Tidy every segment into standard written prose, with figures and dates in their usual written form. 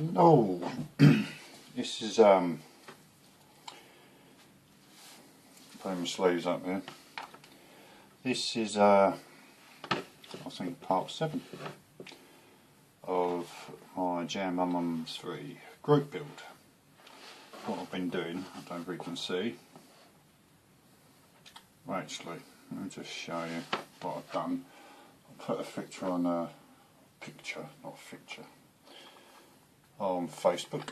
Oh, this is putting my sleeves up here. This is I think part 7 of my Jam Mum 3 group build. What I've been doing, I don't know if you can see. Well, actually, let me just show you what I've done. I'll put a picture on on Facebook.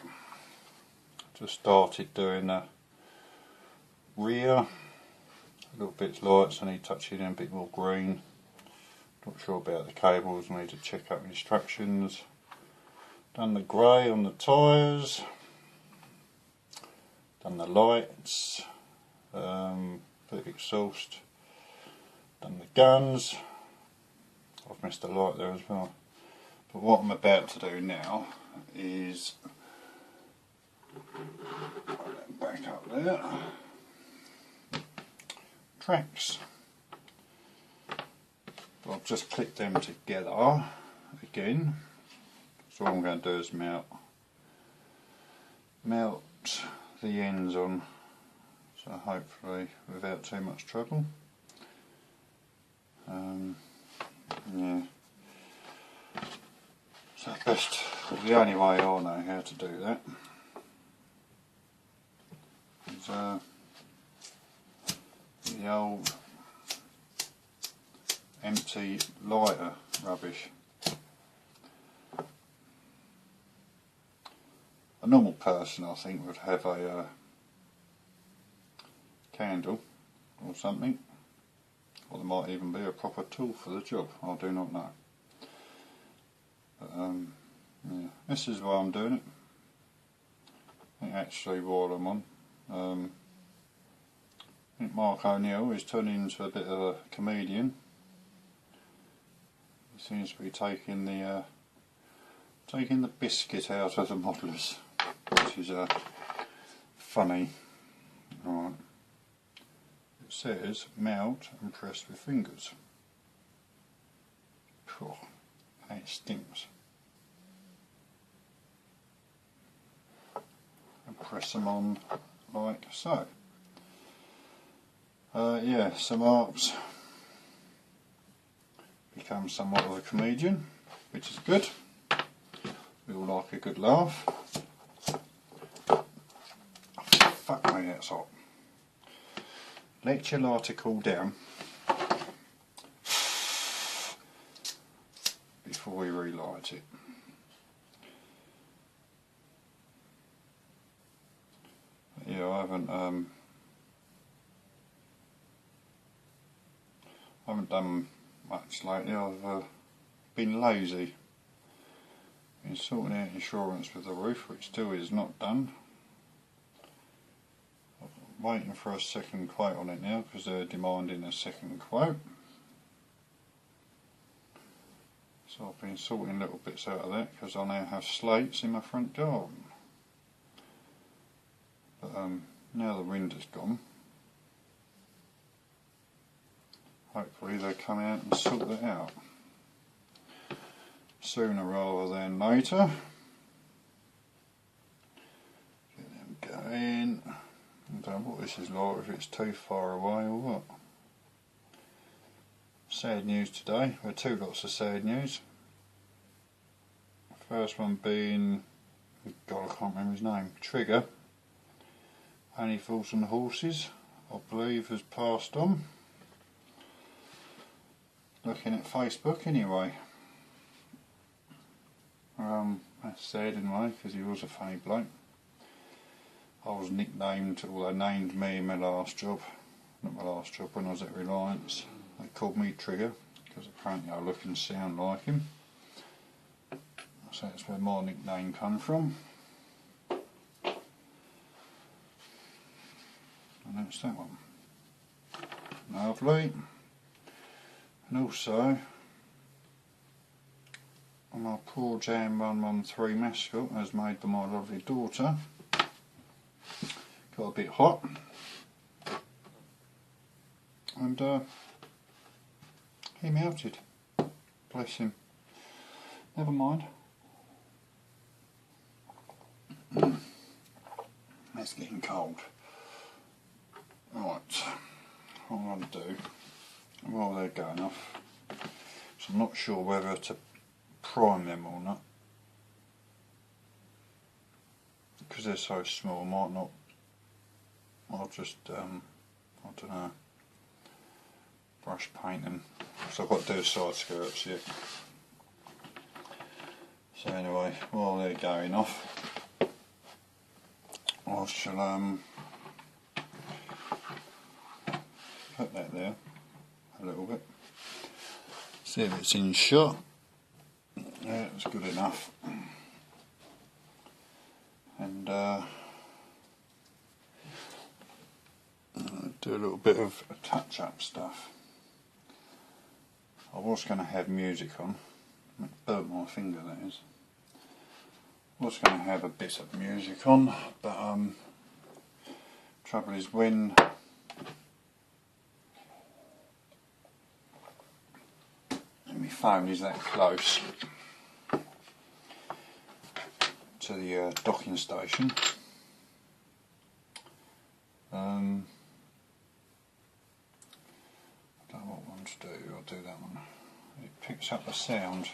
Just started doing the rear, a little bit light, so I need touching in a bit more green. Not sure about the cables, I need to check out instructions. Done the grey on the tyres, done the lights, bit of exhaust, done the guns. I've missed a light there as well. But what I'm about to do now is back up there. Tracks. But I've just clicked them together again. So all I'm going to do is mount the ends on, so hopefully without too much trouble. Yeah. So the only way I know how to do that is the old empty lighter rubbish. A normal person, I think, would have a candle or something, or there might even be a proper tool for the job, I do not know. But yeah, this is why I'm doing it. I think actually while I'm on, I think Mark O'Neill is turning into a bit of a comedian. He seems to be taking the biscuit out of the modellers, which is funny. Right. It says mount and press with fingers. Phew, that stinks. And press them on like so. Yeah, so Mark's become somewhat of a comedian, which is good. We all like a good laugh. Oh, fuck me, that's hot. Let your lighter cool down before we relight it. Yeah, I haven't done much lately. I've been lazy. Been sorting out insurance with the roof, which still is not done. I'm waiting for a second quote on it now because they're demanding a second quote. So I've been sorting little bits out of that because I now have slates in my front garden. But now the wind has gone, hopefully they'll come out and sort that out sooner rather than later. Get them going. I don't know what this is like, if it's too far away or what. Sad news today. There are two lots of sad news. The first one being, God, I can't remember his name, Trigger. Only Fools and Horses, I believe, has passed on. Looking at Facebook anyway. That's sad anyway, because he was a funny bloke. I was nicknamed, or they named me in my last job, not my last job, when I was at Reliance. They called me Trigger, because apparently I look and sound like him. So that's where my nickname come from. And that's that one. Lovely. And also, my poor Jam 113 mascot, as made by my lovely daughter, got a bit hot, and he melted. Bless him. Never mind. it's getting cold. Right, what I'm going to do while they're going off, so I'm not sure whether to prime them or not, because they're so small. I might not. I'll just I don't know, brush paint them. So I've got to do side skirts yet. So anyway, while they're going off, I shall put that there a little bit. See if it's in shot. Yeah, it's good enough. And do a little bit of touch-up stuff. I was going to have music on. It burnt my finger, that is. I was going to have a bit of music on, but trouble is when my phone is that close to the docking station, I don't know what one to do. I'll do that one. It picks up the sound.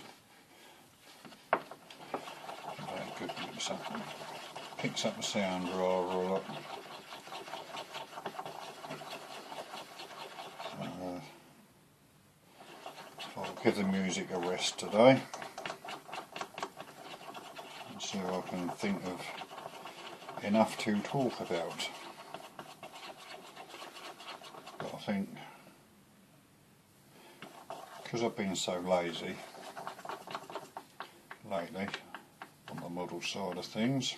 Very good with something. Picks up the sound rather a lot. I'll give the music a rest today and see if I can think of enough to talk about. But I think, because I've been so lazy lately on the model side of things,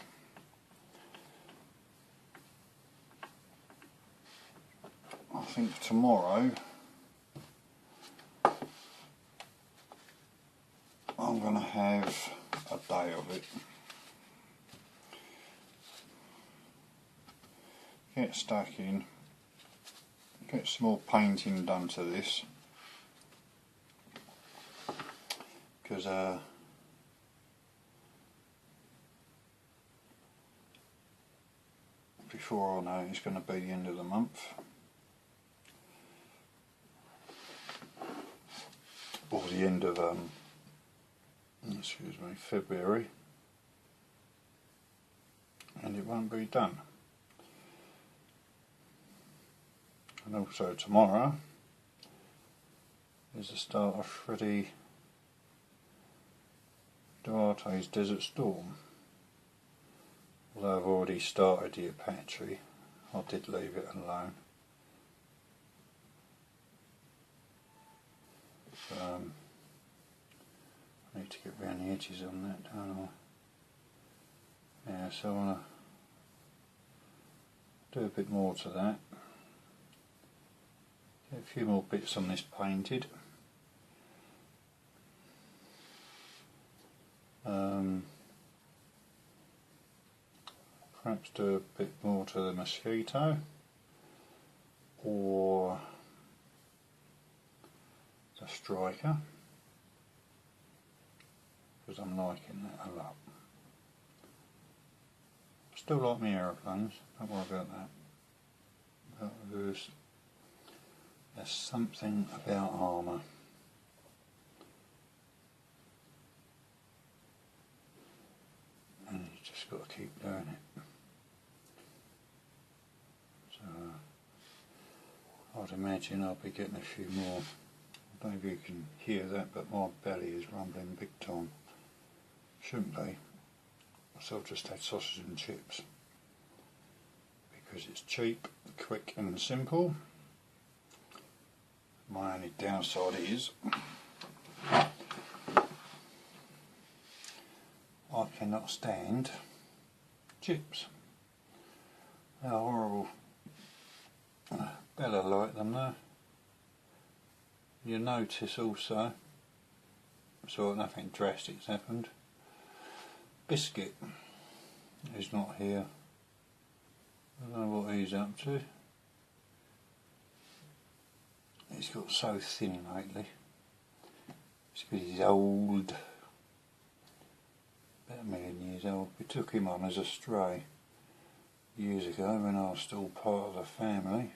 I think tomorrow I'm going to have a day of it. Get stuck in, get some more painting done to this, because before I know it's going to be the end of the month, or the end of February, and it won't be done. And also tomorrow is the start of Freddie Duarte's Desert Storm. Although I've already started the Apache, I did leave it alone. So, I need to get round the edges on that, don't I? Yeah, so I want to do a bit more to that. Get a few more bits on this painted. Perhaps do a bit more to the mosquito, or the striker, because I'm liking that a lot. Still like my aeroplanes, don't worry about that. But there's something about armour. And you just got to keep doing it. So I'd imagine I'll be getting a few more. I don't know if you can hear that, but my belly is rumbling big time. Shouldn't be. So I've just had sausage and chips because it's cheap, quick and simple. My only downside is I cannot stand chips. They're horrible. Bella liked them though. You notice also, so nothing drastic's happened. Biscuit is not here. I don't know what he's up to. He's got so thin lately. It's because he's old. About a million years old. We took him on as a stray. years ago when I was still part of the family,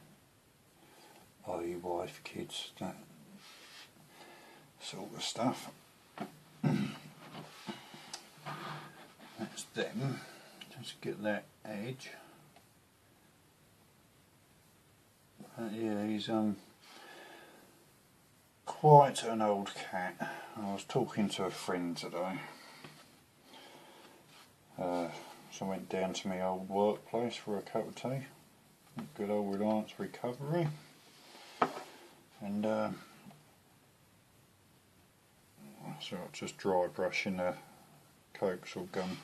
i.e. wife, kids, that sort of stuff. That's them. Just get that edge. Yeah, he's quite an old cat. I was talking to a friend today. So I went down to my old workplace for a cup of tea. Good old Reliance Recovery. And so I'm just dry brushing the coaxial gun.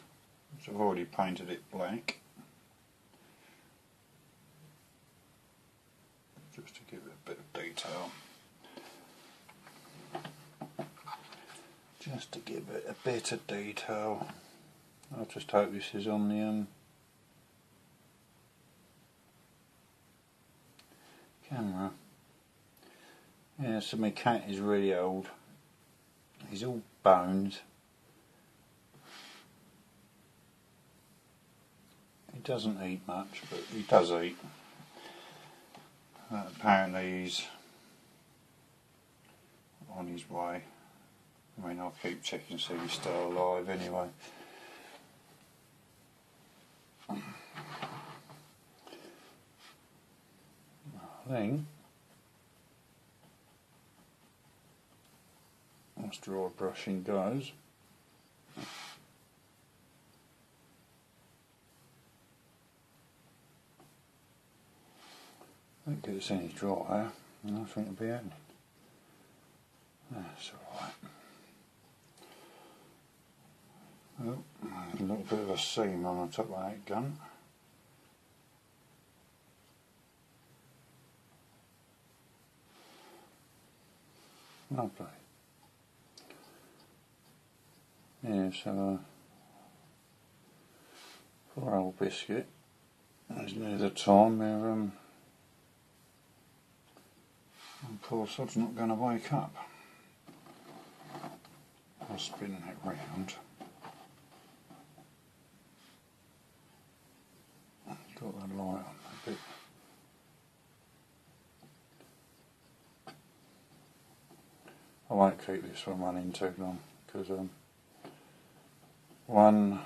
So I've already painted it black. Just to give it a bit of detail. Just to give it a bit of detail. I just hope this is on the camera. Yeah, so my cat is really old. He's all bones. He doesn't eat much, but he does eat. Apparently he's on his way. I mean, I'll keep checking to see if he's still alive anyway. I think as dry brushing goes, I don't think it's any drier, and I think it'll be happening. That's alright. Oh, a little bit of a seam on the top of that gun. Lovely. Yeah, so poor old biscuit. It's near the time where poor sod's not going to wake up. I'll spin that round. Got the light on a bit. I won't keep this one running too long because one,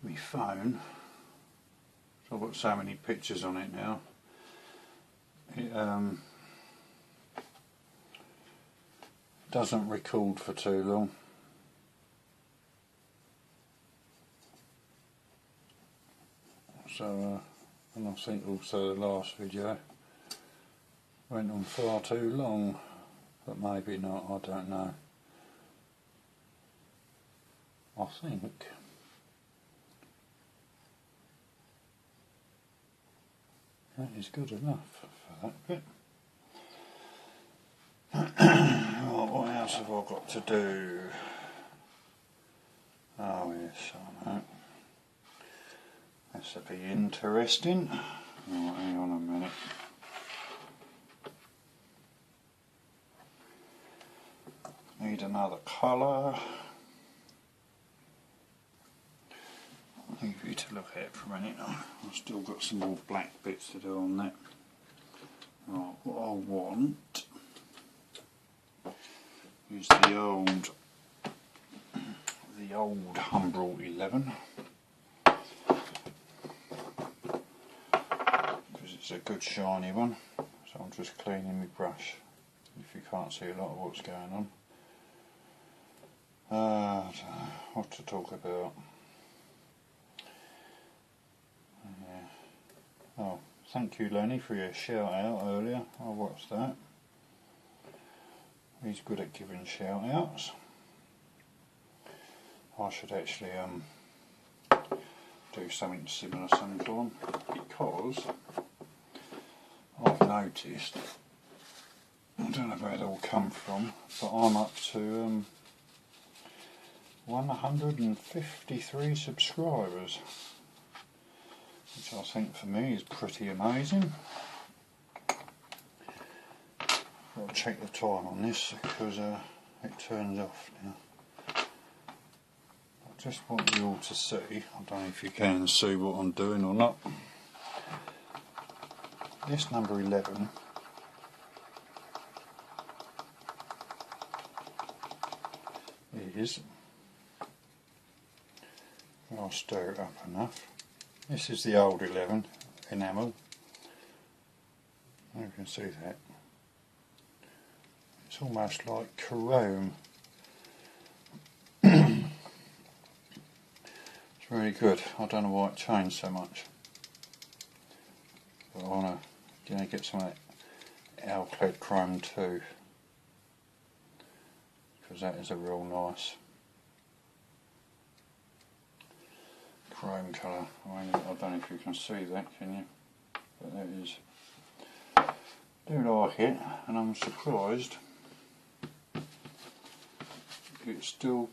my phone, so I've got so many pictures on it now, it doesn't record for too long. So and I think also the last video went on far too long, but maybe not, I don't know. I think that is good enough for that bit. Right, what else have I got to do? Oh yes, I know. This will be interesting. Right, hang on a minute. Need another colour. I'll leave you to look at it for a minute. I've still got some more black bits to do on that. Right, what I want is the old Humbrol 11. Because it's a good shiny one. So I'm just cleaning my brush. If you can't see a lot of what's going on. I don't know what to talk about. Yeah. Oh, thank you Lenny for your shout out earlier. I watched that. He's good at giving shout outs. I should actually do something similar sometime, because I've noticed, I don't know where it all come from, but I'm up to 153 subscribers, which I think for me is pretty amazing. I'll check the time on this because it turns off now. I'll just want you all to see, I don't know if you can see what I'm doing or not. This number 11 is, I'll stir it up enough. This is the old 11 enamel. You can see that. It's almost like chrome. It's really good. I don't know why it changed so much. But I want to get some of that Alclad chrome too, because that is a real nice chrome colour. I don't know if you can see that, can you? But that is. I do like it, and I'm surprised it's still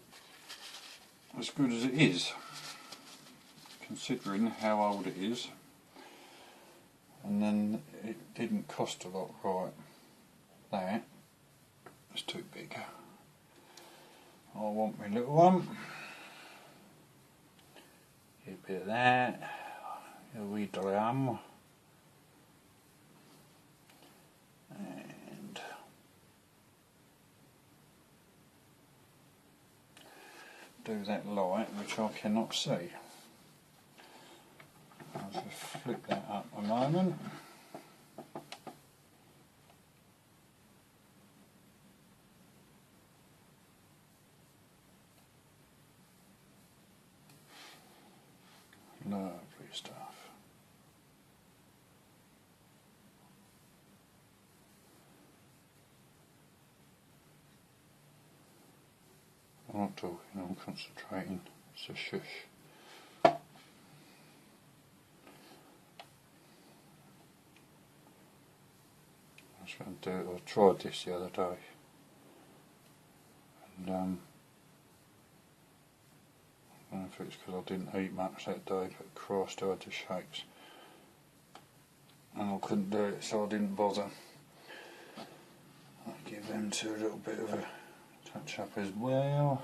as good as it is, considering how old it is. And then it didn't cost a lot, right? That is too big. I want my little one. Get a bit of that. A wee drum. And do that light, which I cannot see. I'll just flip that up a moment. Lovely stuff. I'm not talking, I'm concentrating. It's a shush. I was going to do it, I tried this the other day. And I don't know if it's because I didn't eat much that day, but Christ, I had the shakes. And I couldn't do it, so I didn't bother. I'll give them two a little bit of a touch up as well.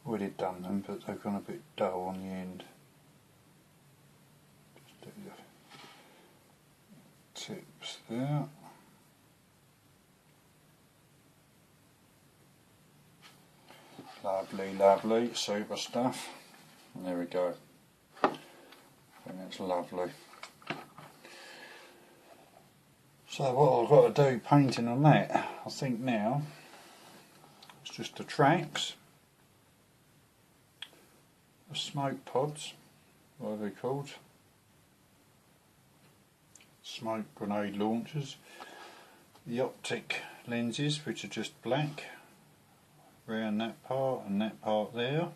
Already done them, but they've gone a bit dull on the end. Just do the tips there. Lovely, lovely, super stuff. There we go. I think that's lovely. So what I've got to do painting on that, I think now, it's just the tracks, the smoke pods, what are they called? Smoke grenade launchers, the optic lenses, which are just black, around that part and that part there.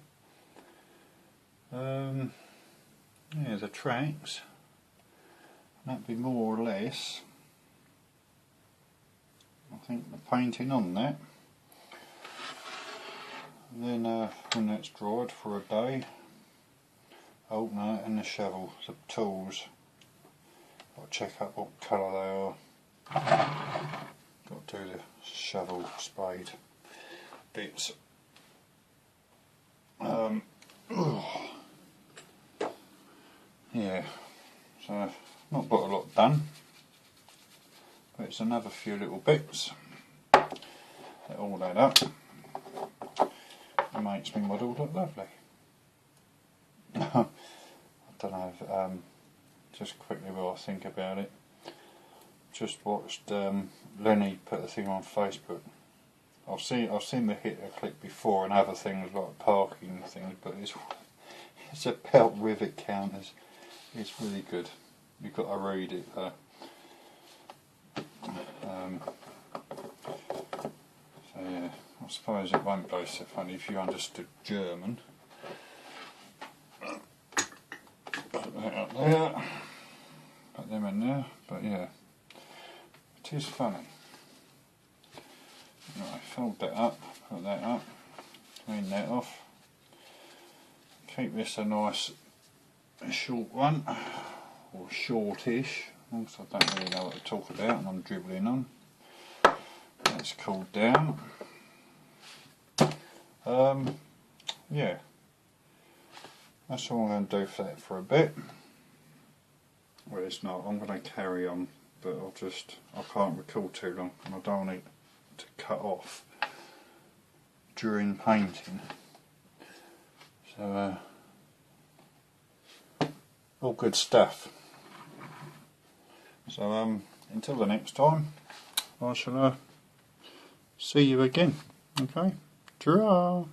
Yeah, the tracks, that'd be more or less, I think, the painting on that. And then when that's dried for a day, open it and the shovel, the tools. Got to check up what colour they are. Got to do the shovel spade bits. Yeah, so not got a lot done, but it's another few little bits that all add up. It makes me model look lovely. I don't know if, just quickly while I think about it, just watched Lenny put a thing on Facebook. I've seen the Hitler clip before and other things like parking things, but it's about rivet counters. It's really good. You've got to read it. So yeah, I suppose it won't be so funny if you understood German. Put that up there. Put them in there. But yeah, it is funny. Right, fold that up, put that up, clean that off. Keep this a nice short one, or shortish. Also, I don't really know what to talk about and I'm dribbling on. That's cooled down. Yeah, that's all I'm going to do for that for a bit. Well, it's not, I'm going to carry on, but I can't record too long and I don't want it to cut off during painting. So all good stuff. So until the next time, I shall see you again. Okay, ta-ra.